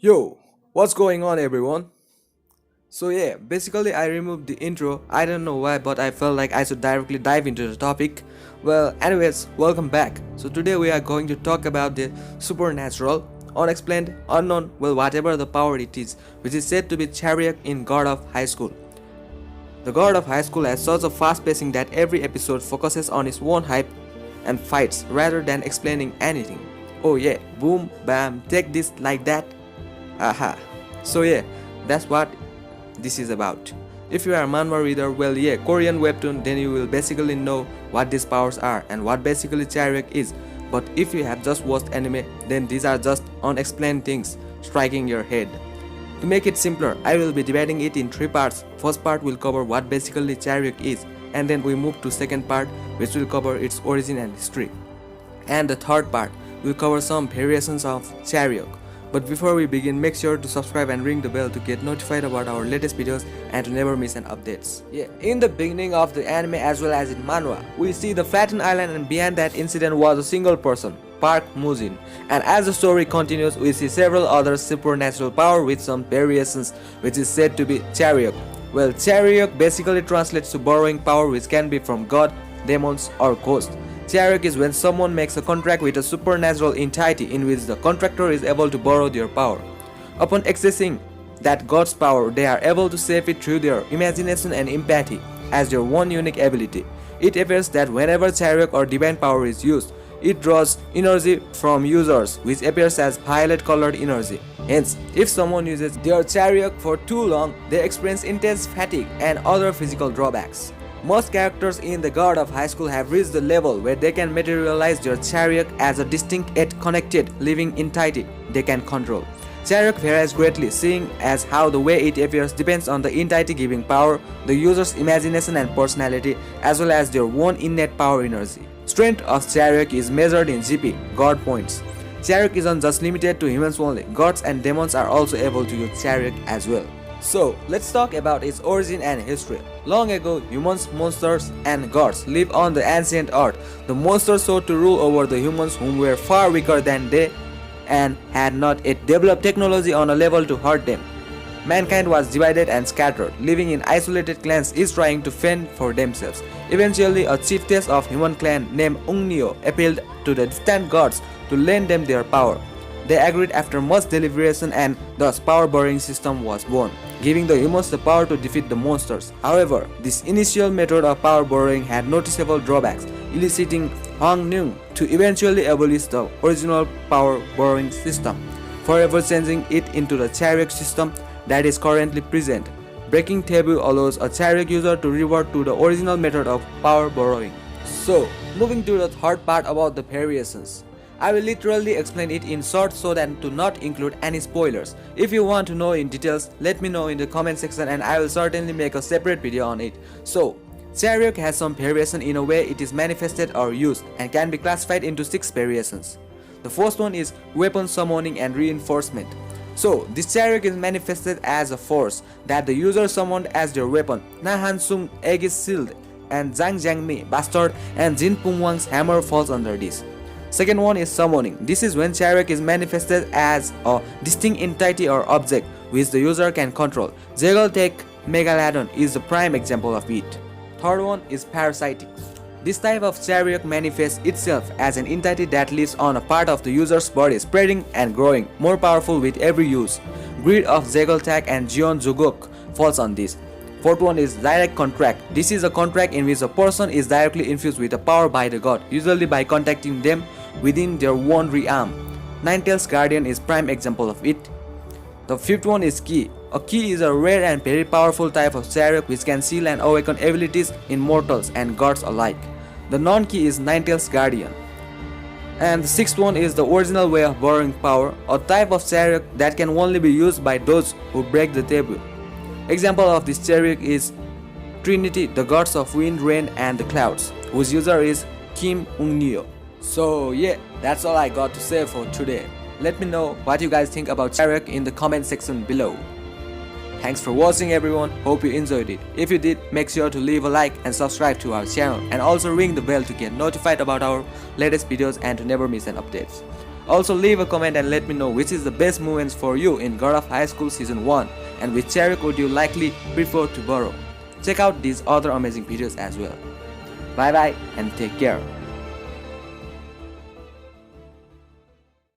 Yo, what's going on everyone? So yeah, basically I removed the intro. I don't know why, but I felt like I should directly dive into the topic. Well, anyways, welcome back. So today we are going to talk about the supernatural, unexplained, unknown, well whatever the power it is, which is said to be Charyeok in God of High School. The God of High School has such a fast pacing that every episode focuses on its own hype and fights rather than explaining anything. Oh yeah, boom, bam, take this like that. Aha. So yeah, that's what this is about. If you are a manhwa reader, well yeah, Korean webtoon, then you will basically know what these powers are and what basically Charyeok is. But if you have just watched anime, then these are just unexplained things striking your head. To make it simpler, I will be dividing it in three parts. First part will cover what basically Charyeok is, and then we move to second part which will cover its origin and history. And the third part will cover some variations of Charyeok. But before we begin, make sure to subscribe and ring the bell to get notified about our latest videos and to never miss an updates. Yeah, in the beginning of the anime as well as in manhwa, we see the flattened island and behind that incident was a single person, Park Mujin. And as the story continues, we see several other supernatural power with some variations which is said to be Charyeok. Well, Charyeok basically translates to borrowing power which can be from god, demons or ghosts. Charyeok is when someone makes a contract with a supernatural entity in which the contractor is able to borrow their power. Upon accessing that god's power, they are able to save it through their imagination and empathy as their one unique ability. It appears that whenever Charyeok or divine power is used, it draws energy from users which appears as violet colored energy. Hence, if someone uses their Charyeok for too long, they experience intense fatigue and other physical drawbacks. Most characters in the God of High School have reached the level where they can materialize their Charyeok as a distinct yet connected living entity they can control. Charyeok varies greatly, seeing as how the way it appears depends on the entity giving power, the user's imagination and personality, as well as their own innate power energy. Strength of Charyeok is measured in GP, God points. Charyeok isn't just limited to humans only, gods and demons are also able to use Charyeok as well. So, let's talk about its origin and history. Long ago, humans, monsters, and gods lived on the ancient earth. The monsters sought to rule over the humans whom were far weaker than they and had not yet developed technology on a level to hurt them. Mankind was divided and scattered, living in isolated clans each trying to fend for themselves. Eventually, a chiefess of human clan named Ungnyo appealed to the distant gods to lend them their power. They agreed after much deliberation and thus power borrowing system was born, giving the humans the power to defeat the monsters. However, this initial method of power borrowing had noticeable drawbacks, eliciting Hong Neung to eventually abolish the original power borrowing system, forever changing it into the Charyeok system that is currently present. Breaking taboo allows a Charyeok user to revert to the original method of power borrowing. So, moving to the third part about the variations. I will literally explain it in short so that to not include any spoilers. If you want to know in details, let me know in the comment section and I will certainly make a separate video on it. So, Charyeok has some variation in a way it is manifested or used and can be classified into 6 variations. The first one is weapon summoning and reinforcement. So, this Charyeok is manifested as a force that the user summoned as their weapon. Na Hansung Aegis Shield and Zhang Jiangmi Bastard and Jin Pungwang's hammer falls under this. Second one is summoning. This is when Charyeok is manifested as a distinct entity or object which the user can control. Jaegaltek Megalodon is the prime example of it. Third one is parasitic. This type of Charyeok manifests itself as an entity that lives on a part of the user's body, spreading and growing, more powerful with every use. Greed of Jaegaltek and Jeon Jugok falls on this. Fourth one is direct contract. This is a contract in which a person is directly infused with a power by the god, usually by contacting them within their own realm. Ninetales Guardian is prime example of it. The fifth one is key. A key is a rare and very powerful type of Charyeok which can seal and awaken abilities in mortals and gods alike. The non-key is Ninetales Guardian. And the sixth one is the original way of borrowing power, a type of Charyeok that can only be used by those who break the taboo. Example of this Charyeok is Trinity, the gods of wind, rain and the clouds, whose user is Kim Ungnyo. So yeah, that's all I got to say for today. Let me know what you guys think about Charyeok in the comment section below. Thanks for watching everyone, hope you enjoyed it. If you did, make sure to leave a like and subscribe to our channel and also ring the bell to get notified about our latest videos and to never miss an update. Also leave a comment and let me know which is the best moments for you in God of High School Season 1 and which Charyeok would you likely prefer to borrow. Check out these other amazing videos as well. Bye bye and take care.